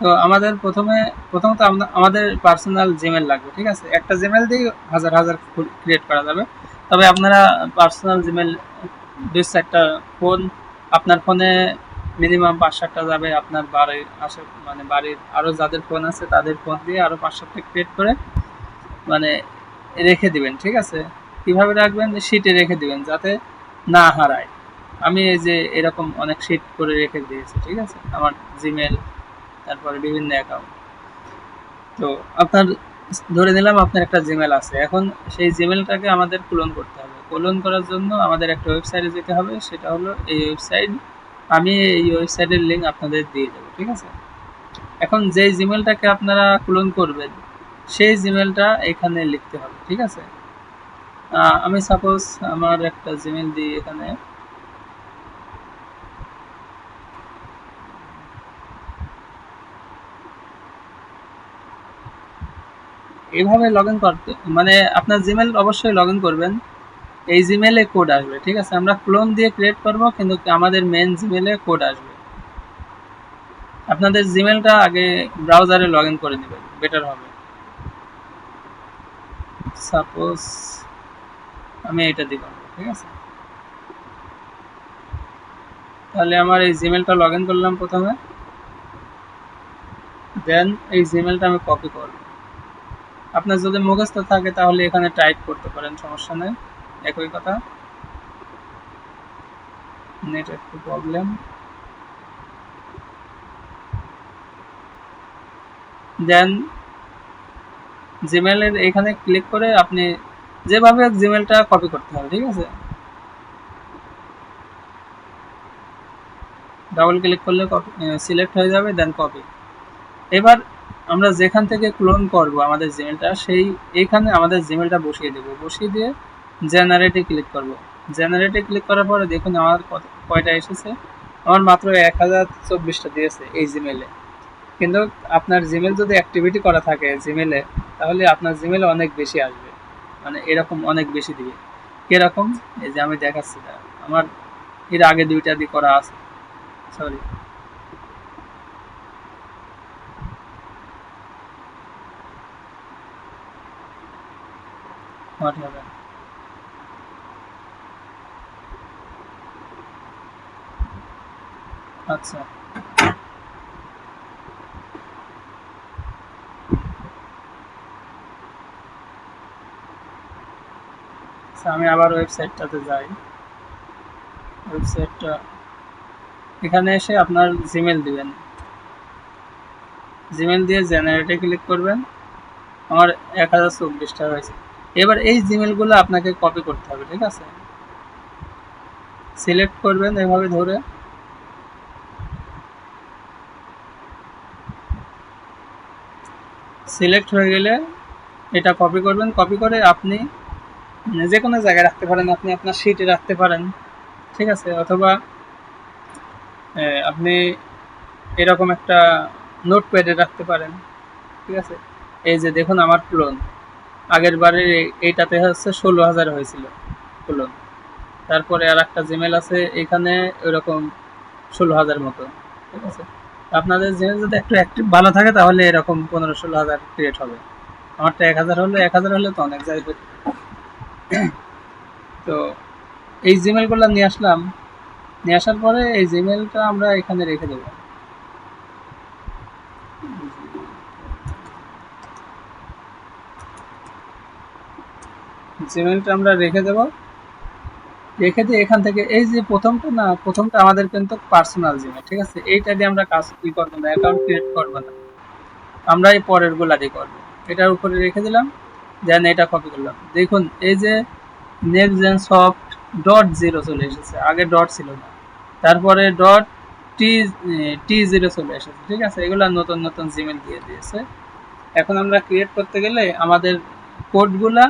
তো আমাদের প্রথমত আমাদের পার্সোনাল জিমেল লাগবে, ঠিক আছে? একটা জিমেল দিয়ে হাজার হাজার ক্রিয়েট করা যাবে। তবে আপনারা পার্সোনাল জিমেল 2-4টা ফোন, আপনার ফোনে মিনিমাম 5-7টা যাবে, আপনার বাড়ির মানে বাড়ির আরো যাদের ফোন আছে তাদের ফোন দিয়ে আরো 5-7টা ক্রিয়েট করে মানে রেখে দিবেন, ঠিক আছে? কিভাবে রাখবেন? শিটে রেখে দিবেন যাতে না হারায়। আমি এই যে এরকম অনেক শিট করে রেখে দিয়েছি, ঠিক আছে? আমার জিমেল, তারপরে বিভিন্ন অ্যাকাউন্ট। তো আপনার ধরে নিলাম আপনার একটা জিমেল আছে, এখন সেই জিমেলটাকে আমাদের ক্লোন করতে হবে। ক্লোন করার জন্য আমাদের একটা ওয়েবসাইটে যেতে হবে, সেটা হলো এই ওয়েবসাইট। আমি এই ওয়েবসাইটের লিঙ্ক আপনাদের দিয়ে দেবো, ঠিক আছে? এখন যেই জিমেলটাকে আপনারা ক্লোন করবেন সেই জিমেলটা এখানে লিখতে হবে, ঠিক আছে? আমি সাপোজ আমার একটা জিমেল দিই এখানে। এইভাবে লগ ইন করতে মানে আপনার জিমেল অবশ্যই লগ ইন করবেন, এই জিমেলে কোড আসবে, ঠিক আছে? আমরা ক্লোন দিয়ে ক্রিয়েট করব কিন্তু আমাদের মেন জিমেলে কোড আসবে। আপনাদের জিমেলটা আগে ব্রাউজারে লগ ইন করে নেবেন, বেটার হবে। সাপোজ আমি এটা দিব, ঠিক আছে? তাহলে আমার এই জিমেলটা লগ ইন করলাম প্রথমে, দেন এই জিমেলটা আমি কপি করব। আপনার যদি মুখস্থ থাকে তাহলে এখানে টাইপ করতে পারেন, সমস্যা নেই। একই কথা, নেট একটু প্রবলেম। দেন জিমেলের এখানে ক্লিক করে আপনি যেভাবে জিমেলটা কপি করতে হবে, ঠিক আছে? ডাবল ক্লিক করলে কপি সিলেক্ট হয়ে যাবে, দেন কপি। এবার আমরা যেখান থেকে ক্লোন করব আমাদের জিমেলটা, সেই এইখানে আমাদের জিমেলটা বসিয়ে দেবো, বসিয়ে দিয়ে জেনারেটে ক্লিক করব। জেনারেটে ক্লিক করার পরে দেখুন আমার কয়টা এসেছে। আমার মাত্র 1024টা দিয়েছে এই জিমেলে। কিন্তু আপনার জিমেল যদি অ্যাক্টিভিটি করা থাকে জিমেলে, তাহলে আপনার জিমেলে অনেক বেশি আসবে, মানে এরকম অনেক বেশি দিবে। কিরকম? এই যে আমি দেখাচ্ছি, আমার এর আগে 2টা দিয়ে করা আছে। Sorry, what happen? আচ্ছা, আচ্ছা, আমি আবার ওয়েবসাইটটাতে যাই। ওয়েবসাইটটা এখানে এসে আপনার জিমেল দিবেন, জিমেল দিয়ে জেনারেটে ক্লিক করবেন। আমার 1024টা হয়েছে। এবার এই জিমেলগুলো আপনাকে কপি করতে হবে, ঠিক আছে? সিলেক্ট করবেন এভাবে ধরে, সিলেক্ট হয়ে গেলে এটা কপি করবেন। কপি করে আপনি যে কোনো জায়গায় রাখতে পারেন, আপনি আপনার শিটে রাখতে পারেন, ঠিক আছে? অথবা আপনি এরকম একটা নোটপ্যাডে রাখতে পারেন, ঠিক আছে? এই যে দেখুন আমার ক্লোন, আগের বারের এইটাতে হচ্ছে 16,000 হয়েছিল ক্লোন। তারপরে আর একটা জিমেল আছে এখানে ওইরকম 16,000 মতো, ঠিক আছে? আপনাদের জিমেল যদি একটু অ্যাক্টিভ ভালো থাকে তাহলে এরকম 15-16,000 ক্রিয়েট হবে। আমারটা 1,000 হলে, 1,000 হলে তো অনেক যাইবে। তো এই জিমেলগুলো নিয়ে আসলাম, নিয়ে আসার পরে এই জিমেলটা আমরা এখানে রেখে দেবো। জিমেলটা আমরা রেখে দেবো, রেখে দিয়ে এখান থেকে এই যে প্রথমটা না, প্রথমটা আমাদের কিন্তু পার্সোনাল জিমেল, ঠিক আছে? এইটা দিয়ে আমরা কাজ কি করবো না, অ্যাকাউন্ট ক্রিয়েট করবো না, আমরা এই পরের গুলা দিয়ে করবো। এটার উপরে রেখে দিলাম, দেন এটা কপি করলাম। দেখুন এই যে নেক্সট জেন সফট .0 চলে এসেছে, আগে ডট ছিল না। তারপরে ডট টি টি0 চলে এসেছে, ঠিক আছে? এগুলা নতুন নতুন জিমেল দিয়ে দিয়েছে। এখন আমরা ক্রিয়েট করতে গেলে আমাদের কোডগুলা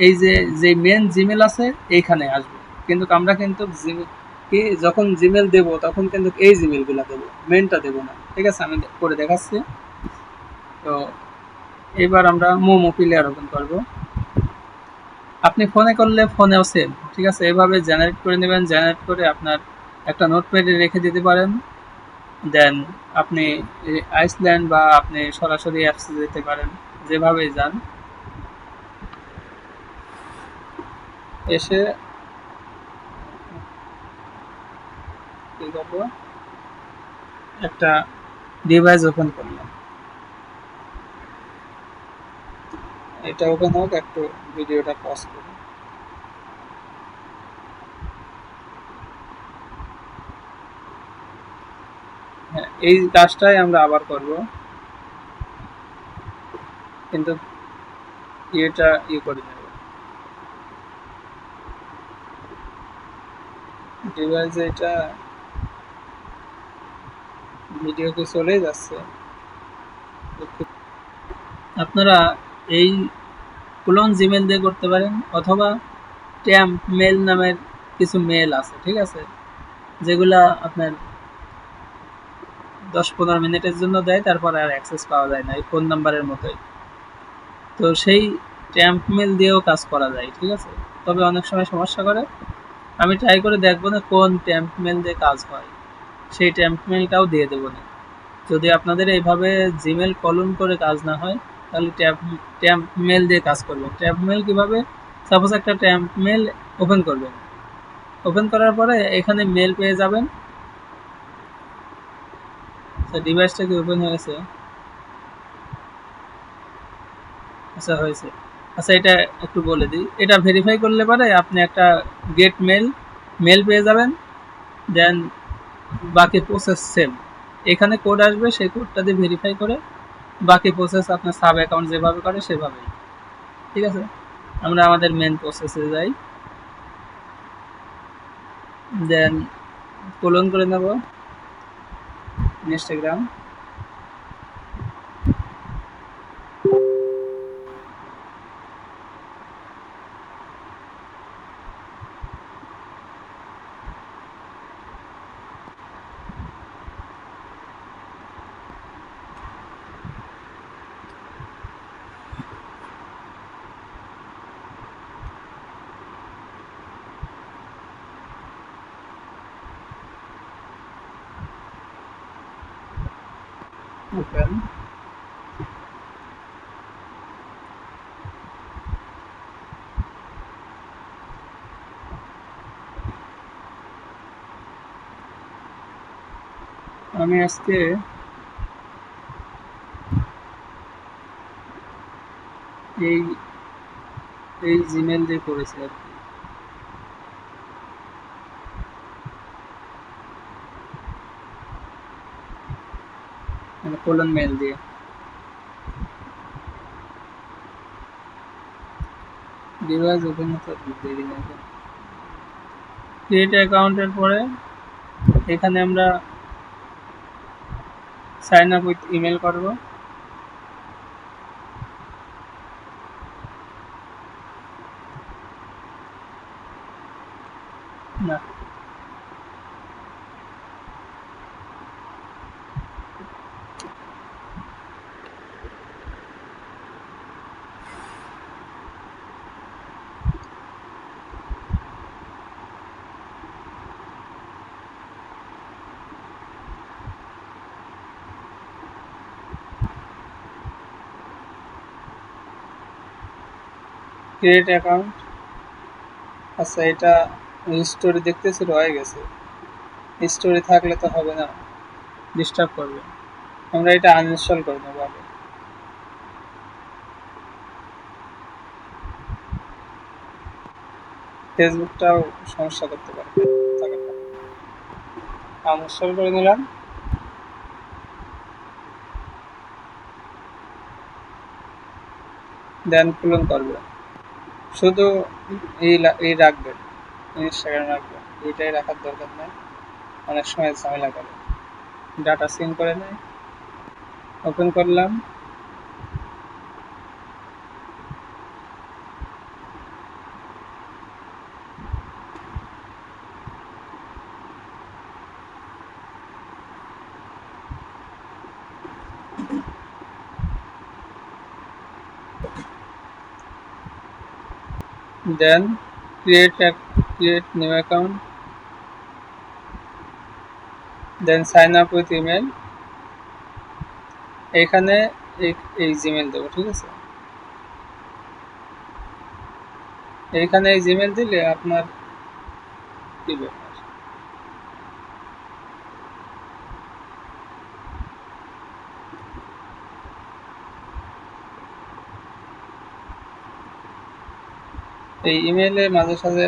এই যে যে মেন জিমেল আছে এইখানে আসবে, কিন্তু আমরা কিন্তু কি যখন জিমেল দেব তখন কিন্তু এই জিমেলগুলো দেবো, মেনটা দেবো না, ঠিক আছে? আমি করে দেখাচ্ছি। তো এবার আমরা মোমো প্লেয়ার ওপেন করব। আপনি ফোনে করলে ফোনেও সেম, ঠিক আছে? এভাবে জেনারেট করে নেবেন, জেনারেট করে আপনার একটা নোটপ্যাডে রেখে দিতে পারেন। দেন আপনি আইসল্যান্ড বা আপনি সরাসরি অ্যাপসে যেতে পারেন, যেভাবেই যান। এসে কি করবো, একটা ডিভাইস ওপেন করলাম। এটা ওপেন হোক, একটু ভিডিওটা পজ করি। হ্যাঁ, এই কাজটাই আমরা আবার করব, কিন্তু এটা করে নেব। ডিভাইসে এটা ভিডিও কি চলেই যাচ্ছে। আপনারা এই ক্লোন জিমেল দিয়ে করতে পারেন, অথবা ট্যাম্প মেল নামের কিছু মেল আছে, ঠিক আছে, যেগুলা আপনার 10-15 মিনিটের জন্য দেয়, তারপরে আর অ্যাক্সেস পাওয়া যায় না, এই ফোন নাম্বারের মতোই। তো সেই ট্যাম্প মেল দিয়েও কাজ করা যায়, ঠিক আছে, তবে অনেক সময় সমস্যা করে। আমি ট্রাই করে দেখবো না কোন ট্যাম্প মেল দিয়ে কাজ হয়, সেই ট্যাম্প মেলটাও দিয়ে দেবো না। যদি আপনাদের এইভাবে জিমেল কলন করে কাজ না হয়, তাহলে ট্যাম্প মেল দিয়ে কাজ করবেন। ট্যাম্প মেল কিভাবে, সাপোজ একটা ট্যাম্প মেল ওপেন করবেন, ওপেন করার পরে এখানে মেল পেয়ে যাবেন। ডিভাইসটা কি ওপেন হয়েছে? আচ্ছা, হয়েছে। আচ্ছা, এটা একটু বলে দিই, এটা ভেরিফাই করলে পরে আপনি একটা গেট মেল মেল পেয়ে যাবেন। দেন বাকি প্রসেস সেম, এখানে কোড আসবে, সেই কোডটা দিয়ে ভেরিফাই করে বাকি প্রসেস আপনার সাব অ্যাকাউন্ট যেভাবে করে সেভাবেই, ঠিক আছে। আমরা আমাদের মেন প্রসেসে যাই, দেন কোলন করে নেব ইনস্টাগ্রাম। ওপেন। আমি আজকে এই এই জিমেল দিয়ে করেছি আর কি, মানে কোলন মেল দিয়ে। ডিভাইস ওপেন হতে দেরি নেই। ক্রিয়েট অ্যাকাউন্টের পরে এখানে আমরা সাইন আপ উইথ ইমেল করব। না, ক্রিয়েট অ্যাকাউন্ট। আচ্ছা, এটা স্টোরি দেখতেছি রয়ে গেছে, স্টোরি থাকলে তো হবে না, ডিস্টার্ব করবে। আমরা এটা আনইনস্টল করে নেবো আগে। ফেসবুকটাও সমস্যা করতে পারে, আনইনস্টল করে নিলাম। দেন ক্লোন করবে, শুধু এই রাখবেন, ইনস্টাগ্রাম রাখবেন, এইটাই রাখার দরকার নেই, অনেক সময় ঝামেলা করে, ডাটা সিন করে নেয়। ওপেন করলাম। Then create new account. Then sign up with email, এইখানে এই জিমেল দেবো, ঠিক আছে। এইখানে এই জিমেল দিলে আপনার কি ব্যাপার, এই ইমেলে মাঝে সাঝে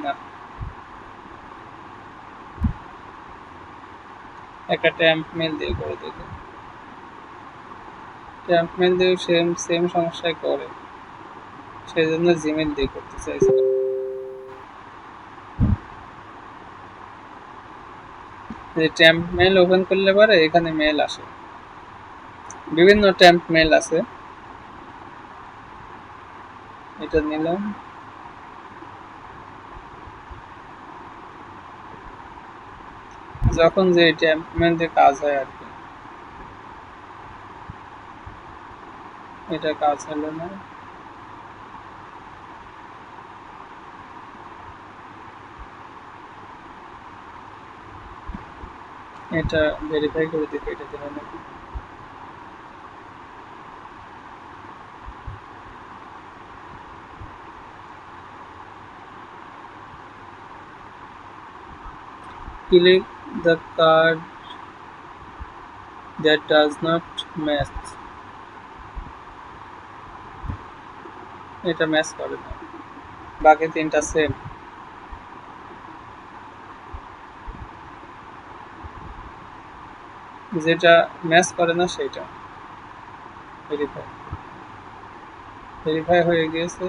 না, একটা ট্যাম্প মেল দিয়ে করে দেখো, ট্যাম্প মেল দিয়ে সেম সেম সমস্যায় করে, সেই জন্য জিমেল দিয়ে করতে চাইছিলাম। যে ট্যাম্প মেল ওপেন করলে পরে এখানে মেল আসে, বিভিন্ন ট্যাম্প মেল আছে, এটা নিলাম। যখন যে ট্যাম্প মেল দিয়ে কাজ হয় আর কি, এটা কাজ হলো না, এটা ভেরিফাই করে দিতে, এটা দিলাম না। Click the card that does not match, এটা ম্যাচ করে না, বাকি তিনটা সেম, যেটা ম্যাচ করে না সেটা ভেরিফাই, ভেরিফাই হয়ে গিয়েছে।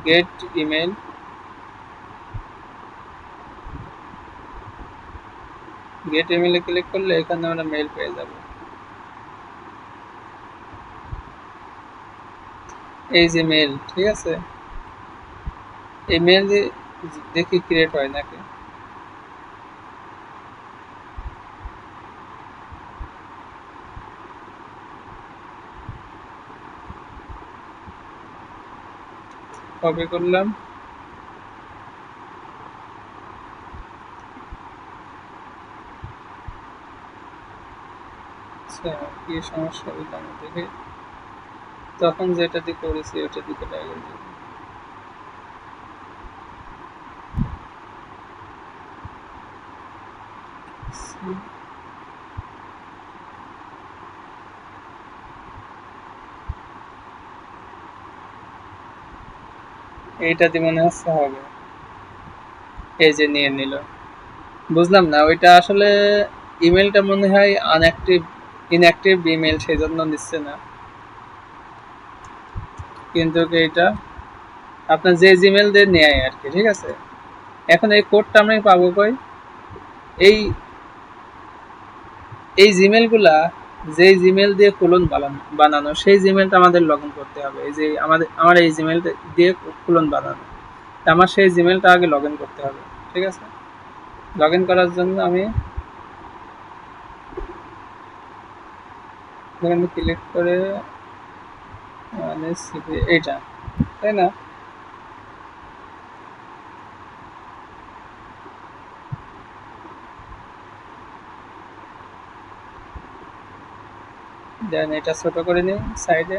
গেট ইমেল, গেট ইমেলে ক্লিক করলে এখানে আমরা মেল পেয়ে যাব, এই যে মেল, ঠিক আছে। এই মেল দিয়ে দেখি ক্রিয়েট হয় নাকি, কপি করলাম, আচ্ছা কি সমস্যা হইলাম দেখে, তখন যেটা দিয়ে করেছি ওটা দিকে লাগিয়ে দিই। এইটা দিয়ে মনে হচ্ছে হবে, এই যে নিয়ে নিল, বুঝলাম না ওইটা আসলে ইমেলটা মনে হয় আনঅ্যাক্টিভ, ইনঅ্যাক্টিভ ইমেল, সেই জন্য নিচ্ছে না, কিন্তু এইটা আপনার যে জিমেল দিয়ে নেয় আর কি, ঠিক আছে। এখন এই কোডটা আমি পাবো কই, এই এই জিমেলগুলা, যেই জিমেল দিয়ে কোলন বানানো সেই জিমেলটা আমাদের লগ ইন করতে হবে, এই যে আমার এই জিমেলটা দিয়ে কোলন বানানো, আমার সেই জিমেলটা আগে লগ ইন করতে হবে, ঠিক আছে। লগ ইন করার জন্য আমি এখানে ক্লিক করে, মানে এইটা, তাই না, দেন এটা ছোট করে নিই সাইডে,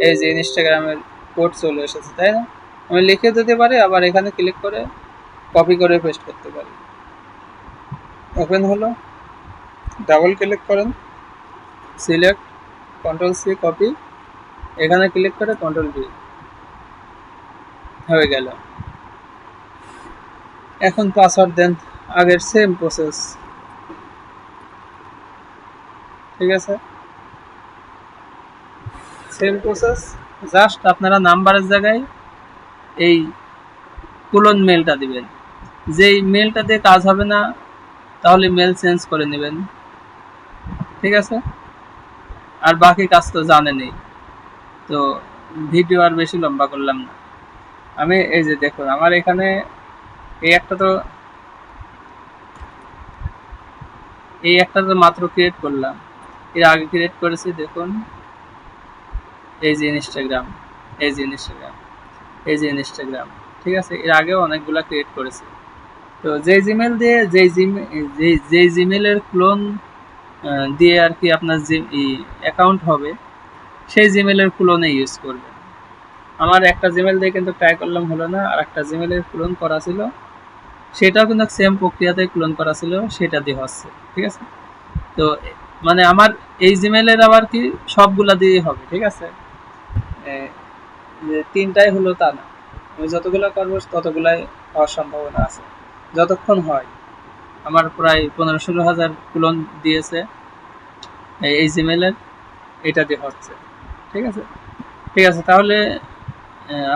এই যে ইনস্টাগ্রামের কোড চলে এসেছে, তাই না। আমি লিখে দিতে পারি, আবার এখানে ক্লিক করে কপি করে পেস্ট করতে পারি। ওপেন হলো, ডাবল ক্লিক করেন, সিলেক্ট, কন্ট্রোল সি কপি, এখানে ক্লিক করে কন্ট্রোল ভি, হয়ে গেল। এখন পাসওয়ার্ড দেন, আগের সেম প্রসেস, ঠিক আছে, সেম প্রসেস, জাস্ট আপনারা নাম্বারের জায়গায় এই কোলন মেলটা দিবেন, যেই মেলটা দিয়ে কাজ হবে না তাহলে মেল চেঞ্জ করে নেবেন, ঠিক আছে। আর বাকি কাজ তো জানেনই, তো ভিডিও আর বেশি লম্বা করলাম না। আমি এই যে দেখুন আমার এখানে এই একটা তো, এই একটা তো মাত্র ক্রিয়েট করলাম, এর আগে ক্রিয়েট করেছি দেখুন, এই যে ইনস্টাগ্রাম, এই যে ইনস্টাগ্রাম, এই যে ইনস্টাগ্রাম, ঠিক আছে, এর আগেও অনেকগুলা ক্রিয়েট করেছি। তো যেই জিমেল দিয়ে যেই জিমেলের ক্লোন দিয়ে আর কি আপনার যে অ্যাকাউন্ট হবে, সেই জিমেলের ক্লোনে ইউজ করবেন। আমার একটা জিমেল দিয়ে কিন্তু ট্রাই করলাম, হলো না। আর একটা জিমেলের ক্লোন করা ছিল, সেটাও কিন্তু সেম প্রক্রিয়াতে ক্লোন করা ছিল, সেটা দিয়ে হচ্ছে। ঠিক আছে, তো মানে আমার এই জিমেলের আবার কি সবগুলা দিয়ে হবে, ঠিক আছে। এ, যে তিনটাই হলো তা না, আমি যতগুলা করবো ততগুলাই হওয়ার সম্ভাবনা আছে, যতক্ষণ হয়। আমার প্রায় 15-16 হাজার ক্লোন দিয়েছে এই জিমেলের, এটা দিয়ে হচ্ছে। ঠিক আছে, ঠিক আছে, তাহলে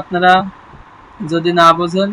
আপনারা যদি না বোঝেন